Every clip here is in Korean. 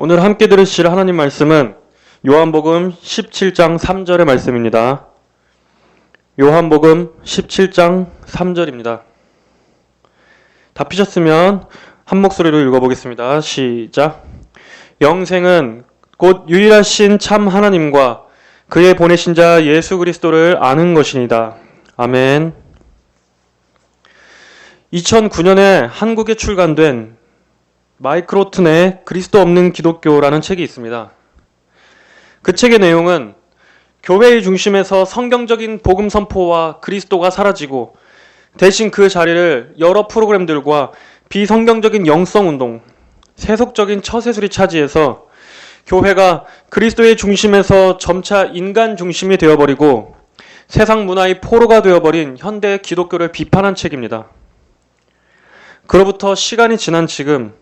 오늘 함께 들으실 하나님 말씀은 요한복음 17장 3절의 말씀입니다. 요한복음 17장 3절입니다. 다 피셨으면 한 목소리로 읽어보겠습니다. 시작. 영생은 곧 유일하신 참 하나님과 그의 보내신 자 예수 그리스도를 아는 것이니다. 아멘. 2009년에 한국에 출간된 마이크 로튼의 그리스도 없는 기독교라는 책이 있습니다. 그 책의 내용은 교회의 중심에서 성경적인 복음 선포와 그리스도가 사라지고 대신 그 자리를 여러 프로그램들과 비성경적인 영성운동, 세속적인 처세술이 차지해서 교회가 그리스도의 중심에서 점차 인간 중심이 되어버리고 세상 문화의 포로가 되어버린 현대 기독교를 비판한 책입니다. 그로부터 시간이 지난 지금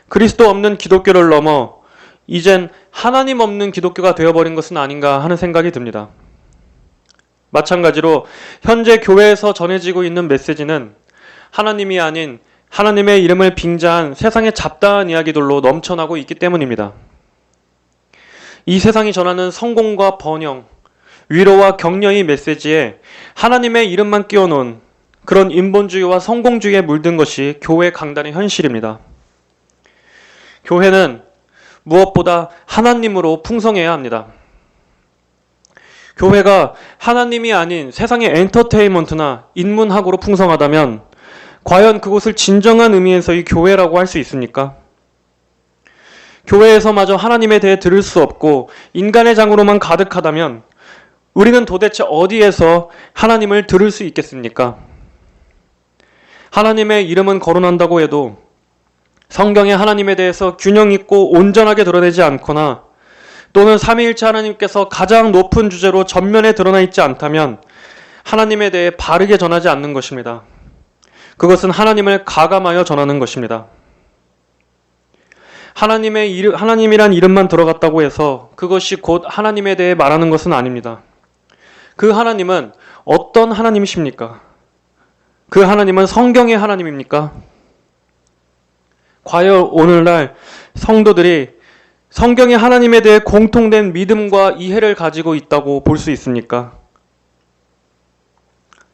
그리스도 없는 기독교를 넘어 이젠 하나님 없는 기독교가 되어버린 것은 아닌가 하는 생각이 듭니다. 마찬가지로 현재 교회에서 전해지고 있는 메시지는 하나님이 아닌 하나님의 이름을 빙자한 세상의 잡다한 이야기들로 넘쳐나고 있기 때문입니다. 이 세상이 전하는 성공과 번영, 위로와 격려의 메시지에 하나님의 이름만 끼워놓은 그런 인본주의와 성공주의에 물든 것이 교회 강단의 현실입니다. 교회는 무엇보다 하나님으로 풍성해야 합니다. 교회가 하나님이 아닌 세상의 엔터테인먼트나 인문학으로 풍성하다면 과연 그곳을 진정한 의미에서의 교회라고 할 수 있습니까? 교회에서마저 하나님에 대해 들을 수 없고 인간의 장으로만 가득하다면 우리는 도대체 어디에서 하나님을 들을 수 있겠습니까? 하나님의 이름은 거론한다고 해도 성경에 하나님에 대해서 균형 있고 온전하게 드러내지 않거나 또는 삼위일체 하나님께서 가장 높은 주제로 전면에 드러나 있지 않다면 하나님에 대해 바르게 전하지 않는 것입니다. 그것은 하나님을 가감하여 전하는 것입니다. 하나님이란 이름만 들어갔다고 해서 그것이 곧 하나님에 대해 말하는 것은 아닙니다. 그 하나님은 어떤 하나님이십니까? 그 하나님은 성경의 하나님입니까? 과연 오늘날 성도들이 성경의 하나님에 대해 공통된 믿음과 이해를 가지고 있다고 볼 수 있습니까?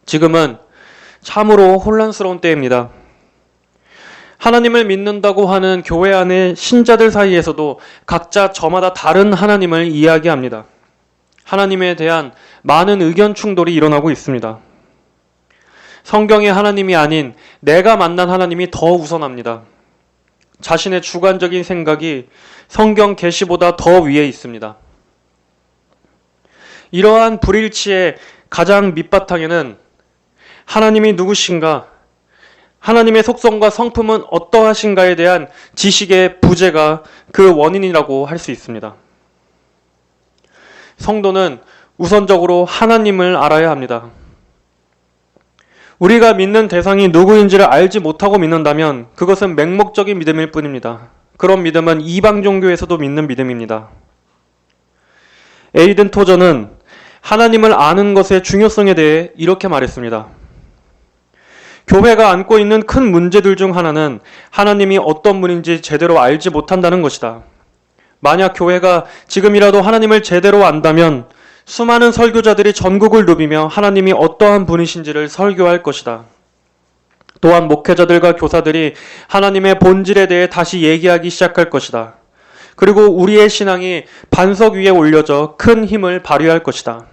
지금은 참으로 혼란스러운 때입니다. 하나님을 믿는다고 하는 교회 안의 신자들 사이에서도 각자 저마다 다른 하나님을 이야기합니다. 하나님에 대한 많은 의견 충돌이 일어나고 있습니다. 성경의 하나님이 아닌 내가 만난 하나님이 더 우선합니다. 자신의 주관적인 생각이 성경 계시보다 더 위에 있습니다. 이러한 불일치의 가장 밑바탕에는 하나님이 누구신가, 하나님의 속성과 성품은 어떠하신가에 대한 지식의 부재가 그 원인이라고 할 수 있습니다. 성도는 우선적으로 하나님을 알아야 합니다. 우리가 믿는 대상이 누구인지를 알지 못하고 믿는다면 그것은 맹목적인 믿음일 뿐입니다. 그런 믿음은 이방 종교에서도 믿는 믿음입니다. 에이든 토저는 하나님을 아는 것의 중요성에 대해 이렇게 말했습니다. 교회가 안고 있는 큰 문제들 중 하나는 하나님이 어떤 분인지 제대로 알지 못한다는 것이다. 만약 교회가 지금이라도 하나님을 제대로 안다면 수많은 설교자들이 전국을 누비며 하나님이 어떠한 분이신지를 설교할 것이다. 또한 목회자들과 교사들이 하나님의 본질에 대해 다시 얘기하기 시작할 것이다. 그리고 우리의 신앙이 반석 위에 올려져 큰 힘을 발휘할 것이다.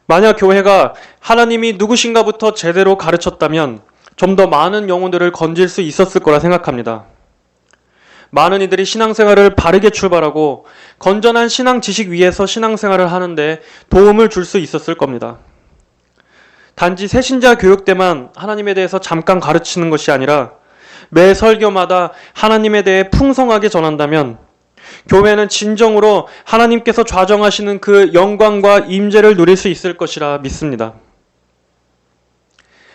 만약 교회가 하나님이 누구신가부터 제대로 가르쳤다면 좀 더 많은 영혼들을 건질 수 있었을 거라 생각합니다. 많은 이들이 신앙생활을 바르게 출발하고 건전한 신앙 지식 위에서 신앙생활을 하는데 도움을 줄 수 있었을 겁니다. 단지 새신자 교육 때만 하나님에 대해서 잠깐 가르치는 것이 아니라 매 설교마다 하나님에 대해 풍성하게 전한다면 교회는 진정으로 하나님께서 좌정하시는 그 영광과 임재를 누릴 수 있을 것이라 믿습니다.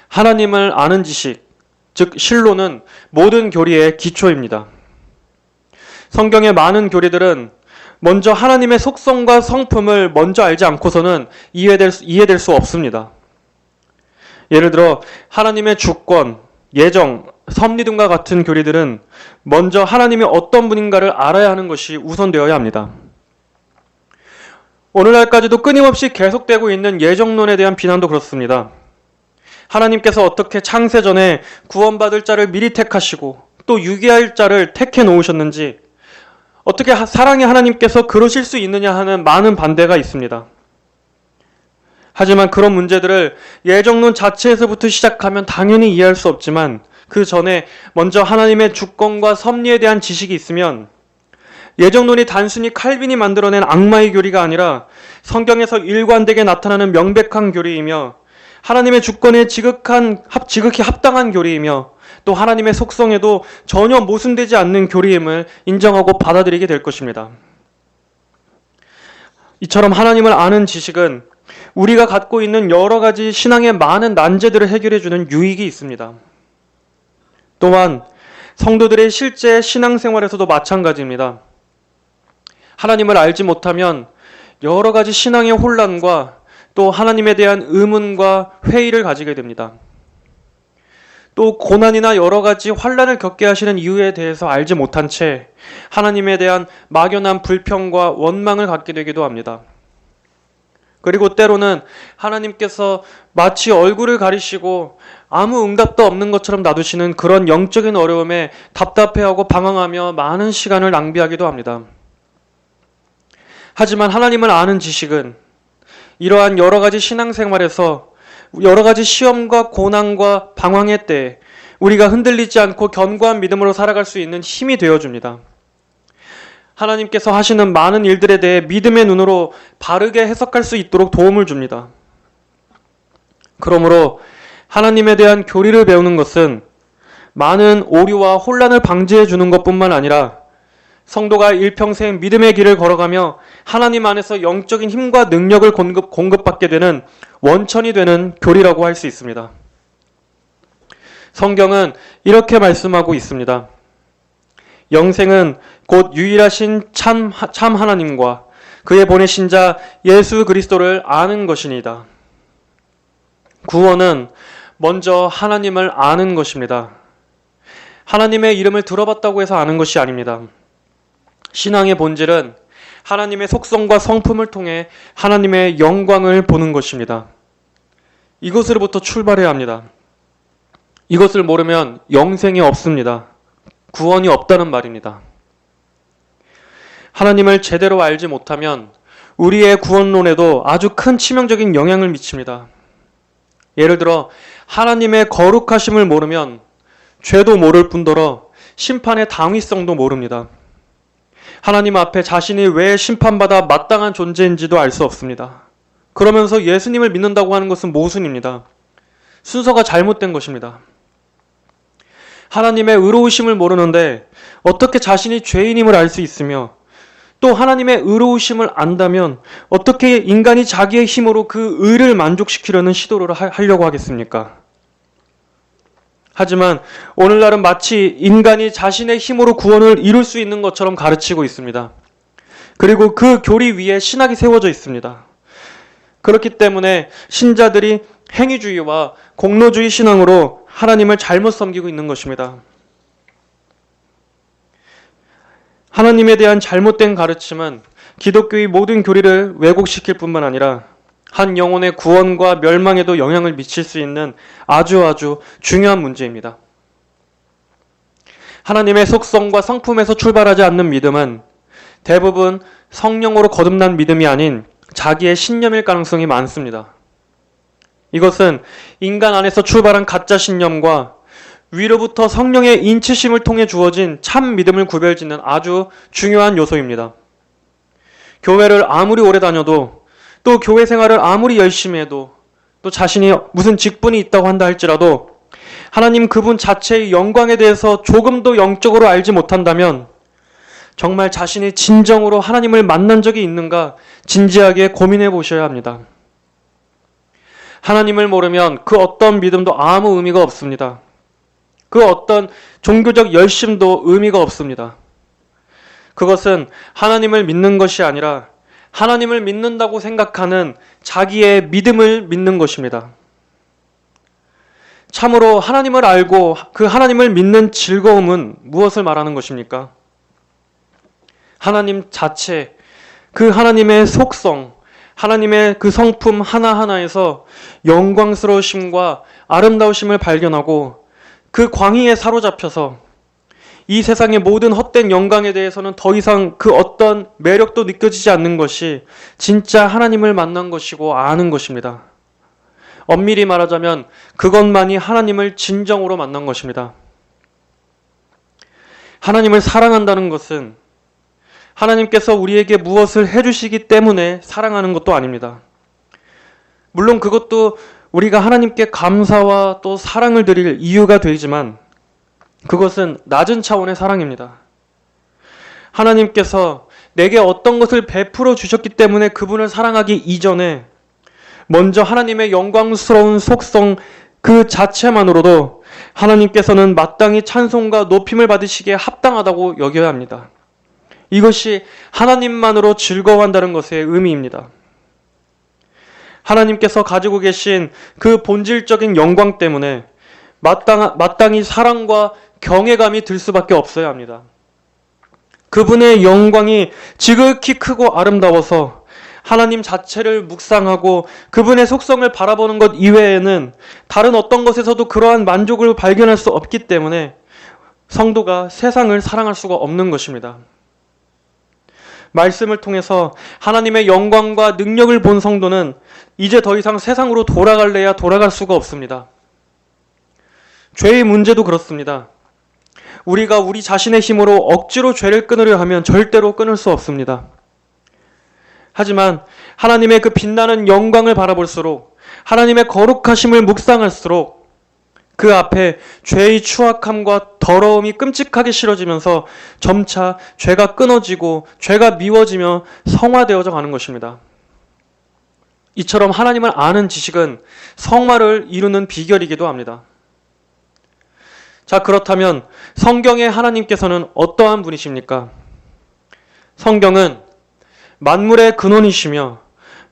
하나님을 아는 지식, 즉 신로는 모든 교리의 기초입니다. 성경의 많은 교리들은 먼저 하나님의 속성과 성품을 먼저 알지 않고서는 이해될 수 없습니다. 예를 들어 하나님의 주권, 예정, 섭리듬과 같은 교리들은 먼저 하나님이 어떤 분인가를 알아야 하는 것이 우선되어야 합니다. 오늘날까지도 끊임없이 계속되고 있는 예정론에 대한 비난도 그렇습니다. 하나님께서 어떻게 창세 전에 구원받을 자를 미리 택하시고 또 유기할 자를 택해 놓으셨는지, 어떻게 사랑의 하나님께서 그러실 수 있느냐 하는 많은 반대가 있습니다. 하지만 그런 문제들을 예정론 자체에서부터 시작하면 당연히 이해할 수 없지만, 그 전에 먼저 하나님의 주권과 섭리에 대한 지식이 있으면 예정론이 단순히 칼빈이 만들어낸 악마의 교리가 아니라 성경에서 일관되게 나타나는 명백한 교리이며 하나님의 주권에 지극히 합당한 교리이며 또 하나님의 속성에도 전혀 모순되지 않는 교리임을 인정하고 받아들이게 될 것입니다. 이처럼 하나님을 아는 지식은 우리가 갖고 있는 여러 가지 신앙의 많은 난제들을 해결해주는 유익이 있습니다. 또한 성도들의 실제 신앙생활에서도 마찬가지입니다. 하나님을 알지 못하면 여러 가지 신앙의 혼란과 또 하나님에 대한 의문과 회의를 가지게 됩니다. 또 고난이나 여러 가지 환난을 겪게 하시는 이유에 대해서 알지 못한 채 하나님에 대한 막연한 불평과 원망을 갖게 되기도 합니다. 그리고 때로는 하나님께서 마치 얼굴을 가리시고 아무 응답도 없는 것처럼 놔두시는 그런 영적인 어려움에 답답해하고 방황하며 많은 시간을 낭비하기도 합니다. 하지만 하나님을 아는 지식은 이러한 여러 가지 신앙생활에서 여러 가지 시험과 고난과 방황의 때에 우리가 흔들리지 않고 견고한 믿음으로 살아갈 수 있는 힘이 되어줍니다. 하나님께서 하시는 많은 일들에 대해 믿음의 눈으로 바르게 해석할 수 있도록 도움을 줍니다. 그러므로 하나님에 대한 교리를 배우는 것은 많은 오류와 혼란을 방지해 주는 것뿐만 아니라 성도가 일평생 믿음의 길을 걸어가며 하나님 안에서 영적인 힘과 능력을 공급받게 되는 원천이 되는 교리라고 할 수 있습니다. 성경은 이렇게 말씀하고 있습니다. 영생은 곧 유일하신 참 하나님과 그의 보내신 자 예수 그리스도를 아는 것이니이다. 구원은 먼저 하나님을 아는 것입니다. 하나님의 이름을 들어봤다고 해서 아는 것이 아닙니다. 신앙의 본질은 하나님의 속성과 성품을 통해 하나님의 영광을 보는 것입니다. 이것으로부터 출발해야 합니다. 이것을 모르면 영생이 없습니다. 구원이 없다는 말입니다. 하나님을 제대로 알지 못하면 우리의 구원론에도 아주 큰 치명적인 영향을 미칩니다. 예를 들어 하나님의 거룩하심을 모르면 죄도 모를 뿐더러 심판의 당위성도 모릅니다. 하나님 앞에 자신이 왜 심판받아 마땅한 존재인지도 알 수 없습니다. 그러면서 예수님을 믿는다고 하는 것은 모순입니다. 순서가 잘못된 것입니다. 하나님의 의로우심을 모르는데 어떻게 자신이 죄인임을 알 수 있으며 또 하나님의 의로우심을 안다면 어떻게 인간이 자기의 힘으로 그 의를 만족시키려는 시도를 하려고 하겠습니까? 하지만 오늘날은 마치 인간이 자신의 힘으로 구원을 이룰 수 있는 것처럼 가르치고 있습니다. 그리고 그 교리 위에 신학이 세워져 있습니다. 그렇기 때문에 신자들이 행위주의와 공로주의 신앙으로 하나님을 잘못 섬기고 있는 것입니다. 하나님에 대한 잘못된 가르침은 기독교의 모든 교리를 왜곡시킬 뿐만 아니라 한 영혼의 구원과 멸망에도 영향을 미칠 수 있는 아주 중요한 문제입니다. 하나님의 속성과 성품에서 출발하지 않는 믿음은 대부분 성령으로 거듭난 믿음이 아닌 자기의 신념일 가능성이 많습니다. 이것은 인간 안에서 출발한 가짜 신념과 위로부터 성령의 인치심을 통해 주어진 참 믿음을 구별짓는 아주 중요한 요소입니다. 교회를 아무리 오래 다녀도 또 교회 생활을 아무리 열심히 해도 또 자신이 무슨 직분이 있다고 한다 할지라도 하나님 그분 자체의 영광에 대해서 조금도 영적으로 알지 못한다면 정말 자신이 진정으로 하나님을 만난 적이 있는가 진지하게 고민해 보셔야 합니다. 하나님을 모르면 그 어떤 믿음도 아무 의미가 없습니다. 그 어떤 종교적 열심도 의미가 없습니다. 그것은 하나님을 믿는 것이 아니라 하나님을 믿는다고 생각하는 자기의 믿음을 믿는 것입니다. 참으로 하나님을 알고 그 하나님을 믿는 즐거움은 무엇을 말하는 것입니까? 하나님 자체, 그 하나님의 속성, 하나님의 그 성품 하나하나에서 영광스러우심과 아름다우심을 발견하고 그 광희에 사로잡혀서 이 세상의 모든 헛된 영광에 대해서는 더 이상 그 어떤 매력도 느껴지지 않는 것이 진짜 하나님을 만난 것이고 아는 것입니다. 엄밀히 말하자면 그것만이 하나님을 진정으로 만난 것입니다. 하나님을 사랑한다는 것은 하나님께서 우리에게 무엇을 해주시기 때문에 사랑하는 것도 아닙니다. 물론 그것도 우리가 하나님께 감사와 또 사랑을 드릴 이유가 되지만 그것은 낮은 차원의 사랑입니다. 하나님께서 내게 어떤 것을 베풀어 주셨기 때문에 그분을 사랑하기 이전에 먼저 하나님의 영광스러운 속성 그 자체만으로도 하나님께서는 마땅히 찬송과 높임을 받으시기에 합당하다고 여겨야 합니다. 이것이 하나님만으로 즐거워한다는 것의 의미입니다. 하나님께서 가지고 계신 그 본질적인 영광 때문에 마땅히 사랑과 경외감이 들 수밖에 없어야 합니다. 그분의 영광이 지극히 크고 아름다워서 하나님 자체를 묵상하고 그분의 속성을 바라보는 것 이외에는 다른 어떤 것에서도 그러한 만족을 발견할 수 없기 때문에 성도가 세상을 사랑할 수가 없는 것입니다. 말씀을 통해서 하나님의 영광과 능력을 본 성도는 이제 더 이상 세상으로 돌아갈래야 돌아갈 수가 없습니다. 죄의 문제도 그렇습니다. 우리가 우리 자신의 힘으로 억지로 죄를 끊으려 하면 절대로 끊을 수 없습니다. 하지만 하나님의 그 빛나는 영광을 바라볼수록 하나님의 거룩하심을 묵상할수록 그 앞에 죄의 추악함과 더러움이 끔찍하게 싫어지면서 점차 죄가 끊어지고 죄가 미워지며 성화되어져 가는 것입니다. 이처럼 하나님을 아는 지식은 성화를 이루는 비결이기도 합니다. 자, 그렇다면 성경의 하나님께서는 어떠한 분이십니까? 성경은 만물의 근원이시며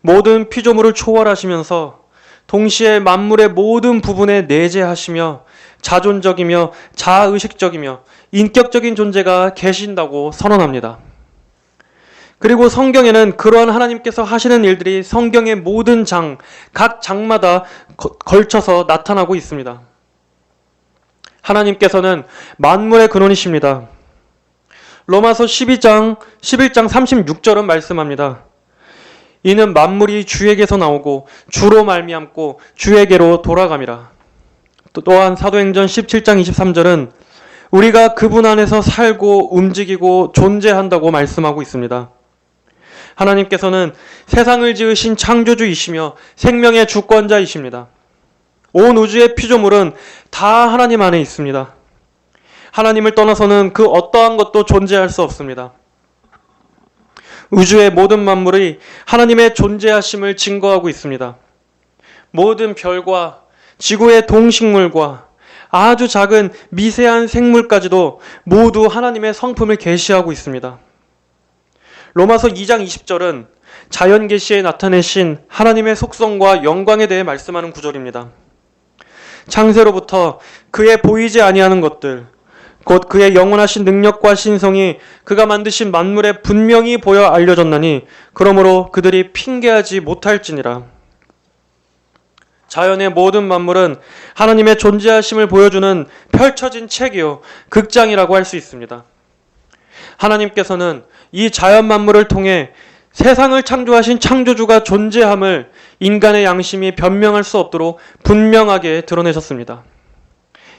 모든 피조물을 초월하시면서 동시에 만물의 모든 부분에 내재하시며 자존적이며 자아의식적이며 인격적인 존재가 계신다고 선언합니다. 그리고 성경에는 그러한 하나님께서 하시는 일들이 성경의 모든 각 장마다 걸쳐서 나타나고 있습니다. 하나님께서는 만물의 근원이십니다. 로마서 11장 36절은 말씀합니다. 이는 만물이 주에게서 나오고 주로 말미암고 주에게로 돌아감이라. 또한 사도행전 17장 23절은 우리가 그분 안에서 살고 움직이고 존재한다고 말씀하고 있습니다. 하나님께서는 세상을 지으신 창조주이시며 생명의 주권자이십니다. 온 우주의 피조물은 다 하나님 안에 있습니다. 하나님을 떠나서는 그 어떠한 것도 존재할 수 없습니다. 우주의 모든 만물이 하나님의 존재하심을 증거하고 있습니다. 모든 별과 지구의 동식물과 아주 작은 미세한 생물까지도 모두 하나님의 성품을 계시하고 있습니다. 로마서 2장 20절은 자연 계시에 나타내신 하나님의 속성과 영광에 대해 말씀하는 구절입니다. 창세로부터 그의 보이지 아니하는 것들, 곧 그의 영원하신 능력과 신성이 그가 만드신 만물에 분명히 보여 알려졌나니 그러므로 그들이 핑계하지 못할지니라. 자연의 모든 만물은 하나님의 존재하심을 보여주는 펼쳐진 책이요 극장이라고 할 수 있습니다. 하나님께서는 이 자연 만물을 통해 세상을 창조하신 창조주가 존재함을 인간의 양심이 변명할 수 없도록 분명하게 드러내셨습니다.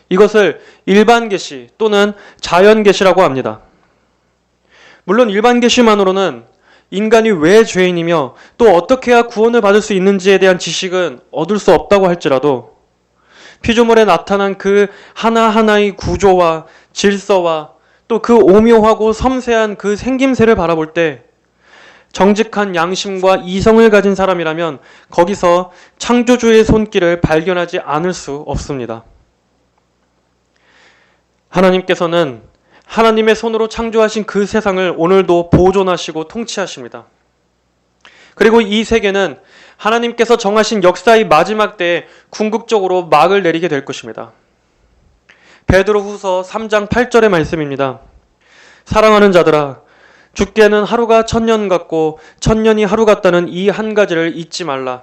이것을 일반 계시 또는 자연 계시라고 합니다. 물론 일반 계시만으로는 인간이 왜 죄인이며 또 어떻게 해야 구원을 받을 수 있는지에 대한 지식은 얻을 수 없다고 할지라도 피조물에 나타난 그 하나하나의 구조와 질서와 또 그 오묘하고 섬세한 그 생김새를 바라볼 때 정직한 양심과 이성을 가진 사람이라면 거기서 창조주의 손길을 발견하지 않을 수 없습니다. 하나님께서는 하나님의 손으로 창조하신 그 세상을 오늘도 보존하시고 통치하십니다. 그리고 이 세계는 하나님께서 정하신 역사의 마지막 때에 궁극적으로 막을 내리게 될 것입니다. 베드로후서 3장 8절의 말씀입니다. 사랑하는 자들아, 죽게는 하루가 1000년 같고 1000년이 하루 같다는 이 한 가지를 잊지 말라.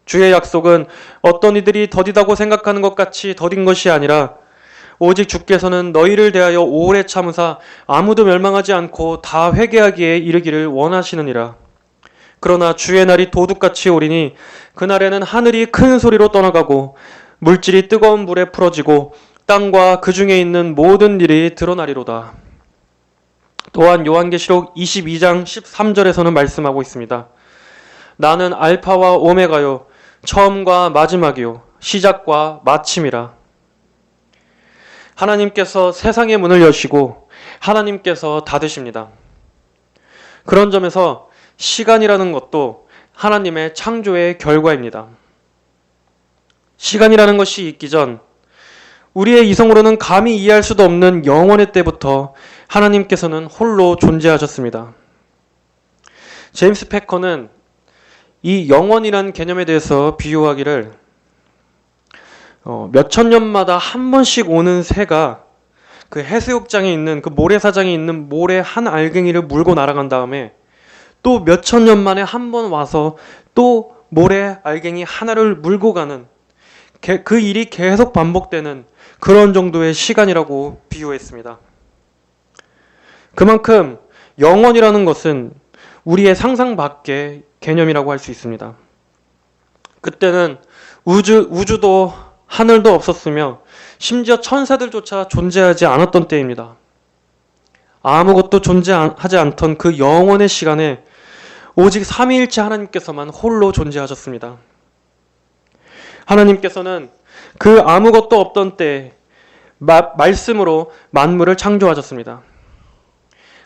주의 약속은 어떤 이들이 더디다고 생각하는 것 같이 더딘 것이 아니라 오직 주께서는 너희를 대하여 오래 참으사 아무도 멸망하지 않고 다 회개하기에 이르기를 원하시느니라. 그러나 주의 날이 도둑같이 오리니 그날에는 하늘이 큰 소리로 떠나가고 물질이 뜨거운 불에 풀어지고 땅과 그 중에 있는 모든 일이 드러나리로다. 또한 요한계시록 22장 13절에서는 말씀하고 있습니다. 나는 알파와 오메가요 처음과 마지막이요 시작과 마침이라. 하나님께서 세상의 문을 여시고 하나님께서 닫으십니다. 그런 점에서 시간이라는 것도 하나님의 창조의 결과입니다. 시간이라는 것이 있기 전 우리의 이성으로는 감히 이해할 수도 없는 영원의 때부터 하나님께서는 홀로 존재하셨습니다. 제임스 패커는 이 영원이라는 개념에 대해서 비유하기를 몇천 년마다 한 번씩 오는 새가 그 해수욕장에 있는 그 모래사장에 있는 모래 한 알갱이를 물고 날아간 다음에 또 몇천 년 만에 한 번 와서 또 모래 알갱이 하나를 물고 가는 그 일이 계속 반복되는 그런 정도의 시간이라고 비유했습니다. 그만큼 영원이라는 것은 우리의 상상 밖의 개념이라고 할 수 있습니다. 그때는 우주도 하늘도 없었으며 심지어 천사들조차 존재하지 않았던 때입니다. 아무것도 존재하지 않던 그 영원의 시간에 오직 삼위일체 하나님께서만 홀로 존재하셨습니다. 하나님께서는 그 아무것도 없던 때에 말씀으로 만물을 창조하셨습니다.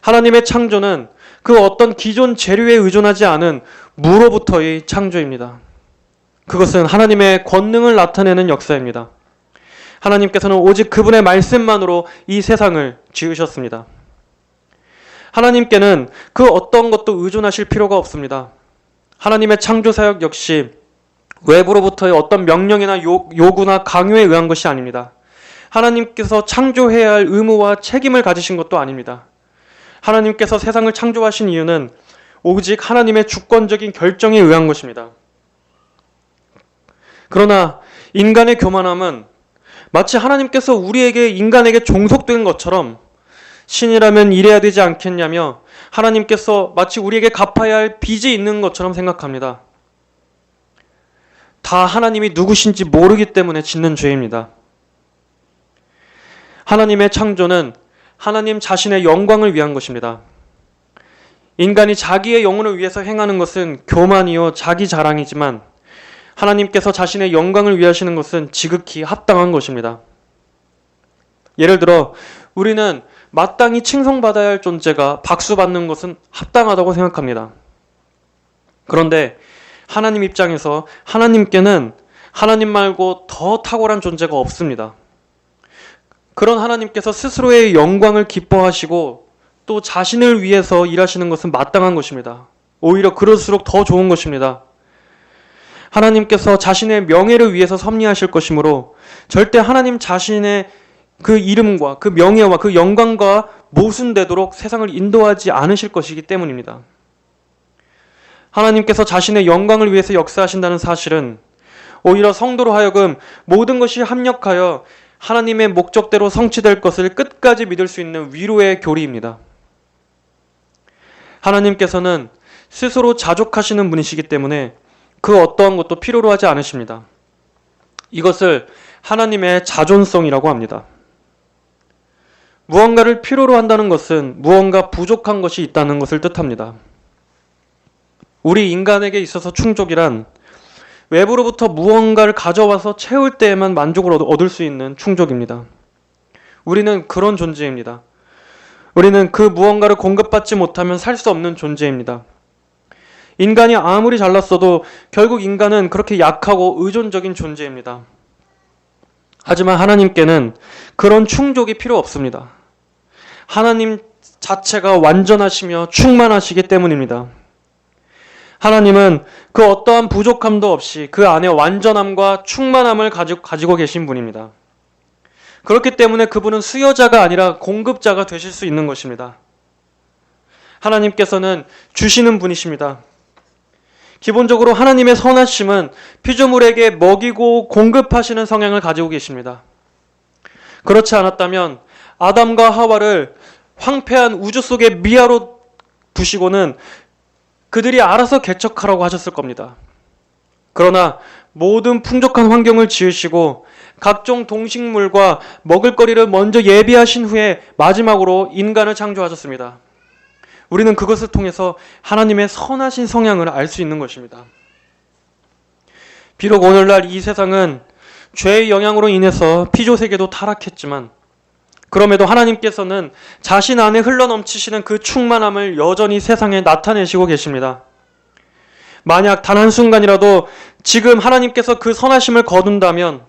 하나님의 창조는 그 어떤 기존 재료에 의존하지 않은 무로부터의 창조입니다. 그것은 하나님의 권능을 나타내는 역사입니다. 하나님께서는 오직 그분의 말씀만으로 이 세상을 지으셨습니다. 하나님께는 그 어떤 것도 의존하실 필요가 없습니다. 하나님의 창조 사역 역시 외부로부터의 어떤 명령이나 요구나 강요에 의한 것이 아닙니다. 하나님께서 창조해야 할 의무와 책임을 가지신 것도 아닙니다. 하나님께서 세상을 창조하신 이유는 오직 하나님의 주권적인 결정에 의한 것입니다. 그러나 인간의 교만함은 마치 하나님께서 인간에게 종속된 것처럼 신이라면 이래야 되지 않겠냐며 하나님께서 마치 우리에게 갚아야 할 빚이 있는 것처럼 생각합니다. 다 하나님이 누구신지 모르기 때문에 짓는 죄입니다. 하나님의 창조는 하나님 자신의 영광을 위한 것입니다. 인간이 자기의 영혼을 위해서 행하는 것은 교만이요 자기 자랑이지만 하나님께서 자신의 영광을 위하시는 것은 지극히 합당한 것입니다. 예를 들어 우리는 마땅히 칭송받아야 할 존재가 박수받는 것은 합당하다고 생각합니다. 그런데 하나님 입장에서 하나님께는 하나님 말고 더 탁월한 존재가 없습니다. 그런 하나님께서 스스로의 영광을 기뻐하시고 또 자신을 위해서 일하시는 것은 마땅한 것입니다. 오히려 그럴수록 더 좋은 것입니다. 하나님께서 자신의 명예를 위해서 섭리하실 것이므로 절대 하나님 자신의 그 이름과 그 명예와 그 영광과 모순되도록 세상을 인도하지 않으실 것이기 때문입니다. 하나님께서 자신의 영광을 위해서 역사하신다는 사실은 오히려 성도로 하여금 모든 것이 합력하여 하나님의 목적대로 성취될 것을 끝까지 믿을 수 있는 위로의 교리입니다. 하나님께서는 스스로 자족하시는 분이시기 때문에 그 어떠한 것도 필요로 하지 않으십니다. 이것을 하나님의 자존성이라고 합니다. 무언가를 필요로 한다는 것은 무언가 부족한 것이 있다는 것을 뜻합니다. 우리 인간에게 있어서 충족이란 외부로부터 무언가를 가져와서 채울 때에만 만족을 얻을 수 있는 충족입니다. 우리는 그런 존재입니다. 우리는 그 무언가를 공급받지 못하면 살 수 없는 존재입니다. 인간이 아무리 잘났어도 결국 인간은 그렇게 약하고 의존적인 존재입니다. 하지만 하나님께는 그런 충족이 필요 없습니다. 하나님 자체가 완전하시며 충만하시기 때문입니다. 하나님은 그 어떠한 부족함도 없이 그 안에 완전함과 충만함을 가지고 계신 분입니다. 그렇기 때문에 그분은 수요자가 아니라 공급자가 되실 수 있는 것입니다. 하나님께서는 주시는 분이십니다. 기본적으로 하나님의 선하심은 피조물에게 먹이고 공급하시는 성향을 가지고 계십니다. 그렇지 않았다면 아담과 하와를 황폐한 우주 속의 미아로 두시고는 그들이 알아서 개척하라고 하셨을 겁니다. 그러나 모든 풍족한 환경을 지으시고 각종 동식물과 먹을거리를 먼저 예비하신 후에 마지막으로 인간을 창조하셨습니다. 우리는 그것을 통해서 하나님의 선하신 성향을 알 수 있는 것입니다. 비록 오늘날 이 세상은 죄의 영향으로 인해서 피조세계도 타락했지만 그럼에도 하나님께서는 자신 안에 흘러넘치시는 그 충만함을 여전히 세상에 나타내시고 계십니다. 만약 단 한순간이라도 지금 하나님께서 그 선하심을 거둔다면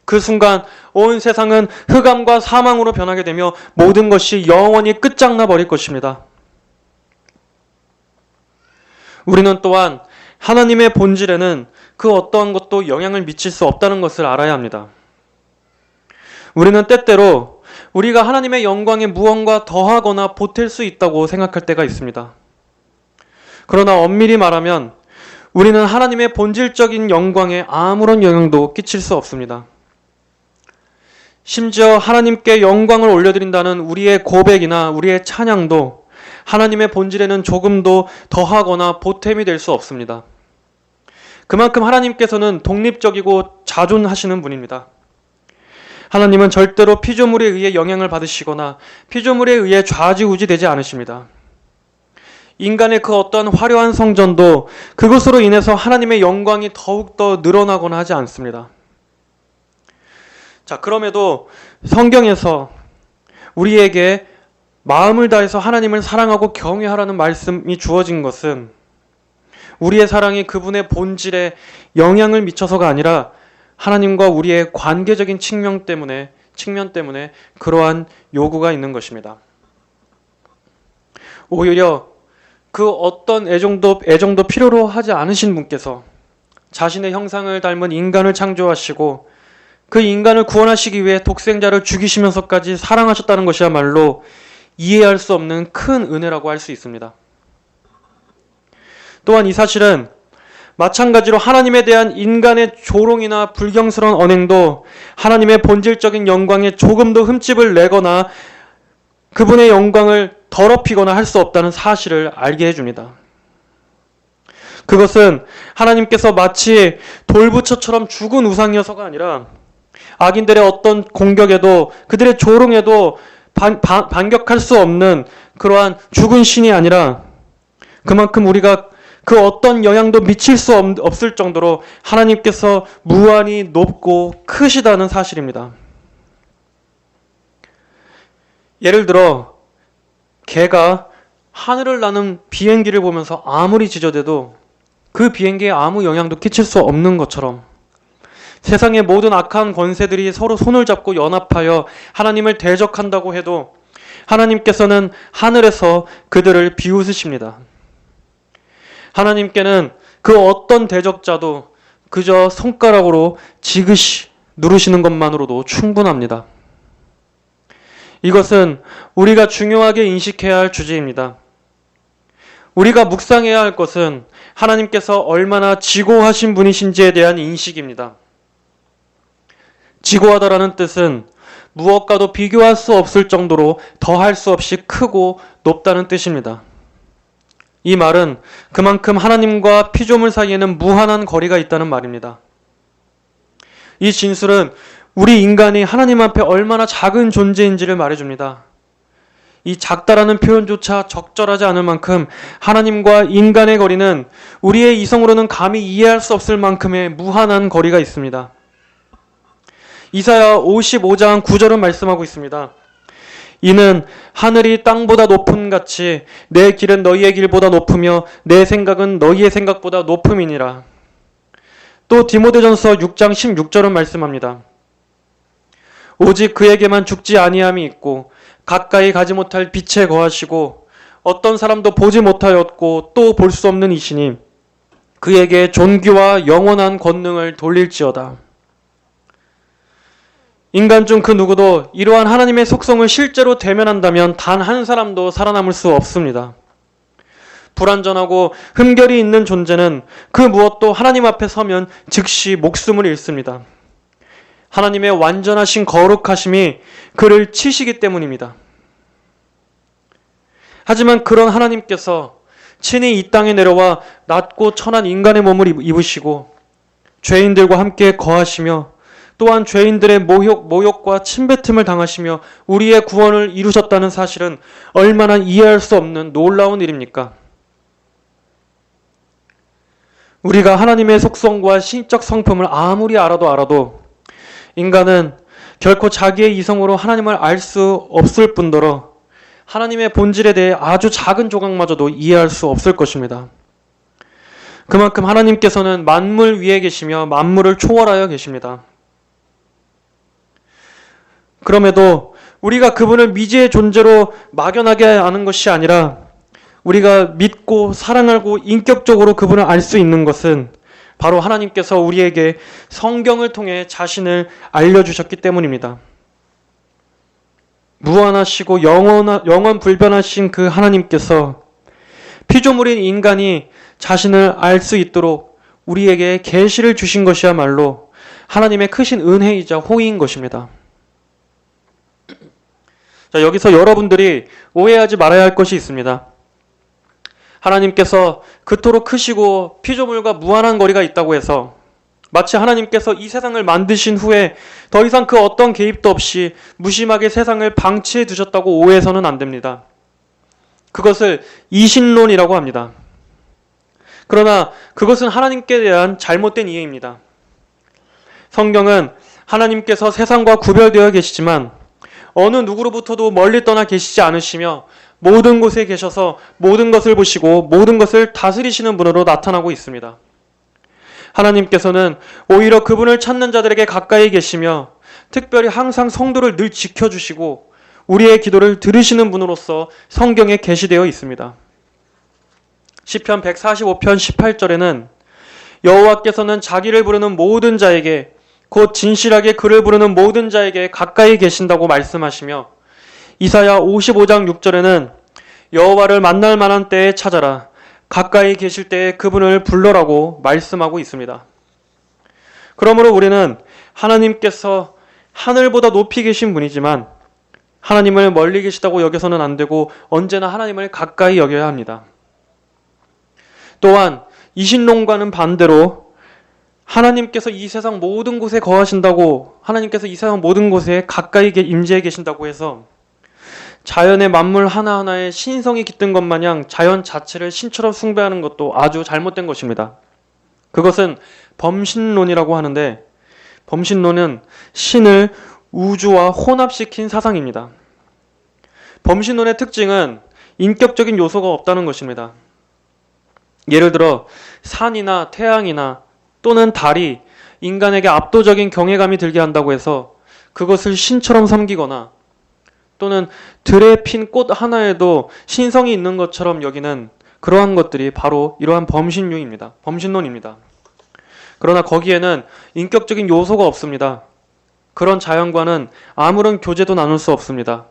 그 순간 온 세상은 흑암과 사망으로 변하게 되며 모든 것이 영원히 끝장나 버릴 것입니다. 우리는 또한 하나님의 본질에는 그 어떠한 것도 영향을 미칠 수 없다는 것을 알아야 합니다. 우리는 때때로 우리가 하나님의 영광에 무언가 더하거나 보탤 수 있다고 생각할 때가 있습니다. 그러나 엄밀히 말하면 우리는 하나님의 본질적인 영광에 아무런 영향도 끼칠 수 없습니다. 심지어 하나님께 영광을 올려드린다는 우리의 고백이나 우리의 찬양도 하나님의 본질에는 조금도 더하거나 보탬이 될 수 없습니다. 그만큼 하나님께서는 독립적이고 자존하시는 분입니다. 하나님은 절대로 피조물에 의해 영향을 받으시거나 피조물에 의해 좌지우지되지 않으십니다. 인간의 그 어떠한 화려한 성전도 그것으로 인해서 하나님의 영광이 더욱더 늘어나거나 하지 않습니다. 자, 그럼에도 성경에서 우리에게 마음을 다해서 하나님을 사랑하고 경외하라는 말씀이 주어진 것은 우리의 사랑이 그분의 본질에 영향을 미쳐서가 아니라 하나님과 우리의 관계적인 측면 때문에 그러한 요구가 있는 것입니다. 오히려 그 어떤 애정도 필요로 하지 않으신 분께서 자신의 형상을 닮은 인간을 창조하시고 그 인간을 구원하시기 위해 독생자를 죽이시면서까지 사랑하셨다는 것이야말로 이해할 수 없는 큰 은혜라고 할 수 있습니다. 또한 이 사실은 마찬가지로 하나님에 대한 인간의 조롱이나 불경스러운 언행도 하나님의 본질적인 영광에 조금도 흠집을 내거나 그분의 영광을 더럽히거나 할 수 없다는 사실을 알게 해줍니다. 그것은 하나님께서 마치 돌부처처럼 죽은 우상이어서가 아니라 악인들의 어떤 공격에도 그들의 조롱에도 반격할 수 없는 그러한 죽은 신이 아니라 그만큼 우리가 그 어떤 영향도 미칠 수 없을 정도로 하나님께서 무한히 높고 크시다는 사실입니다. 예를 들어 개가 하늘을 나는 비행기를 보면서 아무리 지저대도 그 비행기에 아무 영향도 끼칠 수 없는 것처럼 세상의 모든 악한 권세들이 서로 손을 잡고 연합하여 하나님을 대적한다고 해도 하나님께서는 하늘에서 그들을 비웃으십니다. 하나님께는 그 어떤 대적자도 그저 손가락으로 지그시 누르시는 것만으로도 충분합니다. 이것은 우리가 중요하게 인식해야 할 주제입니다. 우리가 묵상해야 할 것은 하나님께서 얼마나 지고하신 분이신지에 대한 인식입니다. 지고하다라는 뜻은 무엇과도 비교할 수 없을 정도로 더할 수 없이 크고 높다는 뜻입니다. 이 말은 그만큼 하나님과 피조물 사이에는 무한한 거리가 있다는 말입니다. 이 진술은 우리 인간이 하나님 앞에 얼마나 작은 존재인지를 말해줍니다. 이 작다라는 표현조차 적절하지 않을 만큼 하나님과 인간의 거리는 우리의 이성으로는 감히 이해할 수 없을 만큼의 무한한 거리가 있습니다. 이사야 55장 9절은 말씀하고 있습니다. 이는 하늘이 땅보다 높음 같이 내 길은 너희의 길보다 높으며 내 생각은 너희의 생각보다 높음이니라. 또 디모데전서 6장 16절은 말씀합니다. 오직 그에게만 죽지 아니함이 있고 가까이 가지 못할 빛에 거하시고 어떤 사람도 보지 못하였고 또 볼 수 없는 이시니 그에게 존귀와 영원한 권능을 돌릴지어다. 인간 중 그 누구도 이러한 하나님의 속성을 실제로 대면한다면 단 한 사람도 살아남을 수 없습니다. 불완전하고 흠결이 있는 존재는 그 무엇도 하나님 앞에 서면 즉시 목숨을 잃습니다. 하나님의 완전하신 거룩하심이 그를 치시기 때문입니다. 하지만 그런 하나님께서 친히 이 땅에 내려와 낮고 천한 인간의 몸을 입으시고 죄인들과 함께 거하시며 또한 죄인들의 모욕과 침뱉음을 당하시며 우리의 구원을 이루셨다는 사실은 얼마나 이해할 수 없는 놀라운 일입니까? 우리가 하나님의 속성과 신적 성품을 아무리 알아도 인간은 결코 자기의 이성으로 하나님을 알 수 없을 뿐더러 하나님의 본질에 대해 아주 작은 조각마저도 이해할 수 없을 것입니다. 그만큼 하나님께서는 만물 위에 계시며 만물을 초월하여 계십니다. 그럼에도 우리가 그분을 미지의 존재로 막연하게 아는 것이 아니라 우리가 믿고 사랑하고 인격적으로 그분을 알 수 있는 것은 바로 하나님께서 우리에게 성경을 통해 자신을 알려주셨기 때문입니다. 무한하시고 영원 불변하신 그 하나님께서 피조물인 인간이 자신을 알 수 있도록 우리에게 계시를 주신 것이야말로 하나님의 크신 은혜이자 호의인 것입니다. 자, 여기서 여러분들이 오해하지 말아야 할 것이 있습니다. 하나님께서 그토록 크시고 피조물과 무한한 거리가 있다고 해서 마치 하나님께서 이 세상을 만드신 후에 더 이상 그 어떤 개입도 없이 무심하게 세상을 방치해 두셨다고 오해해서는 안 됩니다. 그것을 이신론이라고 합니다. 그러나 그것은 하나님께 대한 잘못된 이해입니다. 성경은 하나님께서 세상과 구별되어 계시지만 어느 누구로부터도 멀리 떠나 계시지 않으시며 모든 곳에 계셔서 모든 것을 보시고 모든 것을 다스리시는 분으로 나타나고 있습니다. 하나님께서는 오히려 그분을 찾는 자들에게 가까이 계시며 특별히 항상 성도를 늘 지켜주시고 우리의 기도를 들으시는 분으로서 성경에 계시되어 있습니다. 시편 145편 18절에는 여호와께서는 자기를 부르는 모든 자에게 곧 진실하게 그를 부르는 모든 자에게 가까이 계신다고 말씀하시며 이사야 55장 6절에는 여호와를 만날 만한 때에 찾아라 가까이 계실 때에 그분을 불러라고 말씀하고 있습니다. 그러므로 우리는 하나님께서 하늘보다 높이 계신 분이지만 하나님을 멀리 계시다고 여겨서는 안 되고 언제나 하나님을 가까이 여겨야 합니다. 또한 이신론과는 반대로 하나님께서 이 세상 모든 곳에 거하신다고 하나님께서 이 세상 모든 곳에 가까이 임재해 계신다고 해서 자연의 만물 하나하나에 신성이 깃든 것 마냥 자연 자체를 신처럼 숭배하는 것도 아주 잘못된 것입니다. 그것은 범신론이라고 하는데 범신론은 신을 우주와 혼합시킨 사상입니다. 범신론의 특징은 인격적인 요소가 없다는 것입니다. 예를 들어 산이나 태양이나 또는 달이 인간에게 압도적인 경외감이 들게 한다고 해서 그것을 신처럼 섬기거나 또는 들에 핀 꽃 하나에도 신성이 있는 것처럼 여기는 그러한 것들이 바로 이러한 범신론입니다. 그러나 거기에는 인격적인 요소가 없습니다. 그런 자연과는 아무런 교제도 나눌 수 없습니다.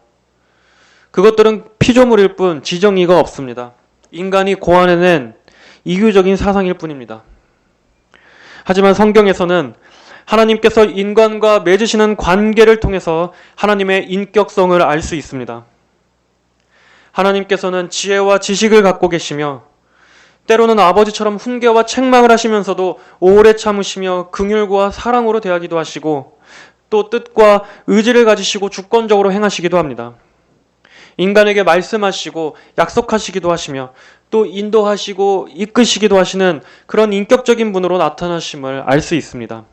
그것들은 피조물일 뿐 지정의가 없습니다. 인간이 고안해낸 이규적인 사상일 뿐입니다. 하지만 성경에서는 하나님께서 인간과 맺으시는 관계를 통해서 하나님의 인격성을 알 수 있습니다. 하나님께서는 지혜와 지식을 갖고 계시며 때로는 아버지처럼 훈계와 책망을 하시면서도 오래 참으시며 긍휼과 사랑으로 대하기도 하시고 또 뜻과 의지를 가지시고 주권적으로 행하시기도 합니다. 인간에게 말씀하시고 약속하시기도 하시며 또 인도하시고 이끄시기도 하시는 그런 인격적인 분으로 나타나심을 알 수 있습니다.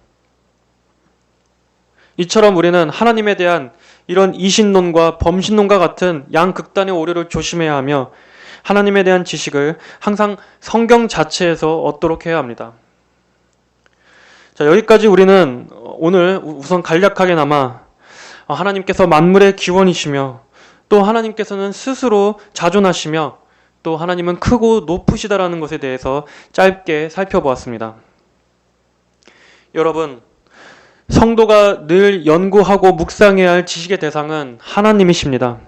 이처럼 우리는 하나님에 대한 이런 이신론과 범신론과 같은 양극단의 오류를 조심해야 하며 하나님에 대한 지식을 항상 성경 자체에서 얻도록 해야 합니다. 자, 여기까지 우리는 오늘 우선 간략하게나마 하나님께서 만물의 기원이시며 또 하나님께서는 스스로 자존하시며 또 하나님은 크고 높으시다라는 것에 대해서 짧게 살펴보았습니다. 여러분, 성도가 늘 연구하고 묵상해야 할 지식의 대상은 하나님이십니다.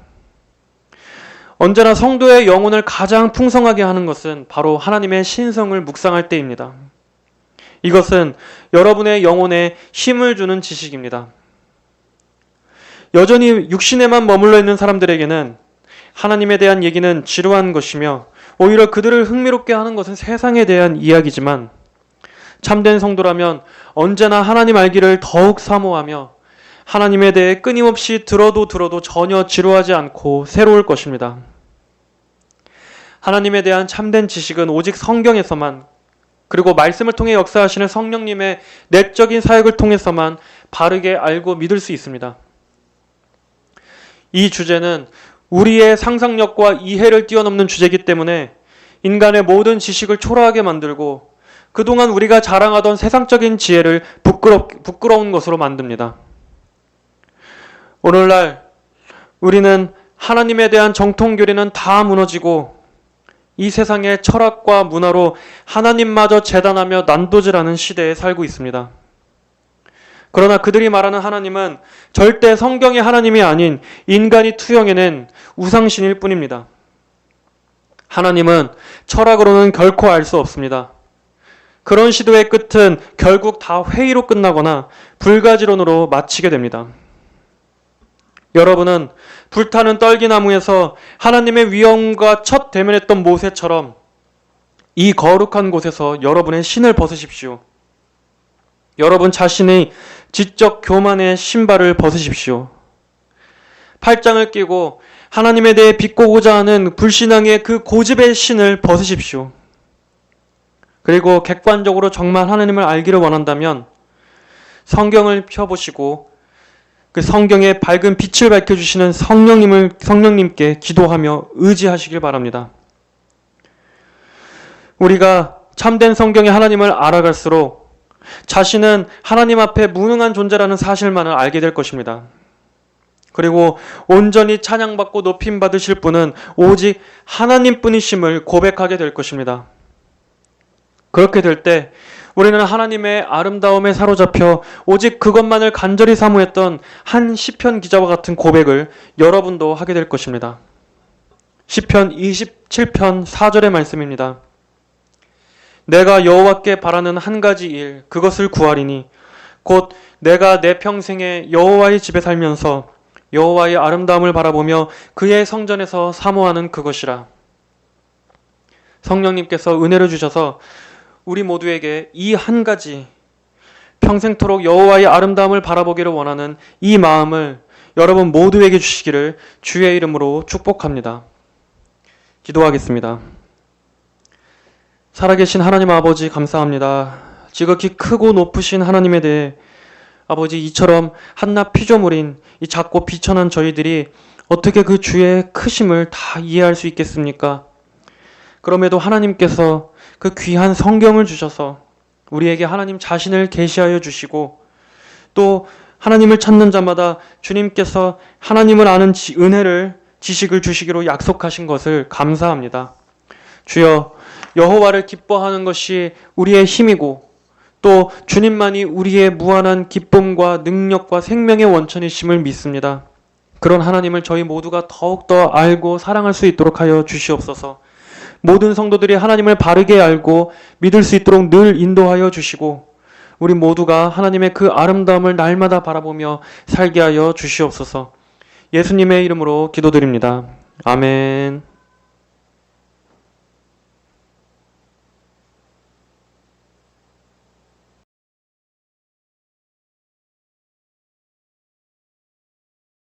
언제나 성도의 영혼을 가장 풍성하게 하는 것은 바로 하나님의 신성을 묵상할 때입니다. 이것은 여러분의 영혼에 힘을 주는 지식입니다. 여전히 육신에만 머물러 있는 사람들에게는 하나님에 대한 얘기는 지루한 것이며 오히려 그들을 흥미롭게 하는 것은 세상에 대한 이야기지만 참된 성도라면 언제나 하나님 알기를 더욱 사모하며 하나님에 대해 끊임없이 들어도 전혀 지루하지 않고 새로울 것입니다. 하나님에 대한 참된 지식은 오직 성경에서만, 그리고 말씀을 통해 역사하시는 성령님의 내적인 사역을 통해서만 바르게 알고 믿을 수 있습니다. 이 주제는 우리의 상상력과 이해를 뛰어넘는 주제이기 때문에 인간의 모든 지식을 초라하게 만들고 그동안 우리가 자랑하던 세상적인 지혜를 부끄러운 것으로 만듭니다. 오늘날 우리는 하나님에 대한 정통교리는 다 무너지고 이 세상의 철학과 문화로 하나님마저 재단하며 난도질하는 시대에 살고 있습니다. 그러나 그들이 말하는 하나님은 절대 성경의 하나님이 아닌 인간이 투영해낸 우상신일 뿐입니다. 하나님은 철학으로는 결코 알 수 없습니다. 그런 시도의 끝은 결국 다 회의로 끝나거나 불가지론으로 마치게 됩니다. 여러분은 불타는 떨기나무에서 하나님의 위엄과 첫 대면했던 모세처럼 이 거룩한 곳에서 여러분의 신을 벗으십시오. 여러분 자신의 지적 교만의 신발을 벗으십시오. 팔짱을 끼고 하나님에 대해 비꼬고자 하는 불신앙의 그 고집의 신을 벗으십시오. 그리고 객관적으로 정말 하나님을 알기를 원한다면 성경을 펴보시고 그 성경의 밝은 빛을 밝혀주시는 성령님께 기도하며 의지하시길 바랍니다. 우리가 참된 성경의 하나님을 알아갈수록 자신은 하나님 앞에 무능한 존재라는 사실만을 알게 될 것입니다. 그리고 온전히 찬양받고 높임받으실 분은 오직 하나님뿐이심을 고백하게 될 것입니다. 그렇게 될 때 우리는 하나님의 아름다움에 사로잡혀 오직 그것만을 간절히 사모했던 한 시편 기자와 같은 고백을 여러분도 하게 될 것입니다. 시편 27편 4절의 말씀입니다. 내가 여호와께 바라는 한 가지 일, 그것을 구하리니 곧 내가 내 평생에 여호와의 집에 살면서 여호와의 아름다움을 바라보며 그의 성전에서 사모하는 그것이라. 성령님께서 은혜를 주셔서 우리 모두에게 이 한 가지, 평생토록 여호와의 아름다움을 바라보기를 원하는 이 마음을 여러분 모두에게 주시기를 주의 이름으로 축복합니다. 기도하겠습니다. 살아계신 하나님 아버지 감사합니다. 지극히 크고 높으신 하나님에 대해 아버지 이처럼 한낱 피조물인 이 작고 비천한 저희들이 어떻게 그 주의 크심을 다 이해할 수 있겠습니까? 그럼에도 하나님께서 그 귀한 성경을 주셔서 우리에게 하나님 자신을 계시하여 주시고 또 하나님을 찾는 자마다 주님께서 하나님을 아는 은혜를 지식을 주시기로 약속하신 것을 감사합니다. 주여, 여호와를 기뻐하는 것이 우리의 힘이고 또 주님만이 우리의 무한한 기쁨과 능력과 생명의 원천이심을 믿습니다. 그런 하나님을 저희 모두가 더욱더 알고 사랑할 수 있도록 하여 주시옵소서. 모든 성도들이 하나님을 바르게 알고 믿을 수 있도록 늘 인도하여 주시고 우리 모두가 하나님의 그 아름다움을 날마다 바라보며 살게 하여 주시옵소서. 예수님의 이름으로 기도드립니다. 아멘.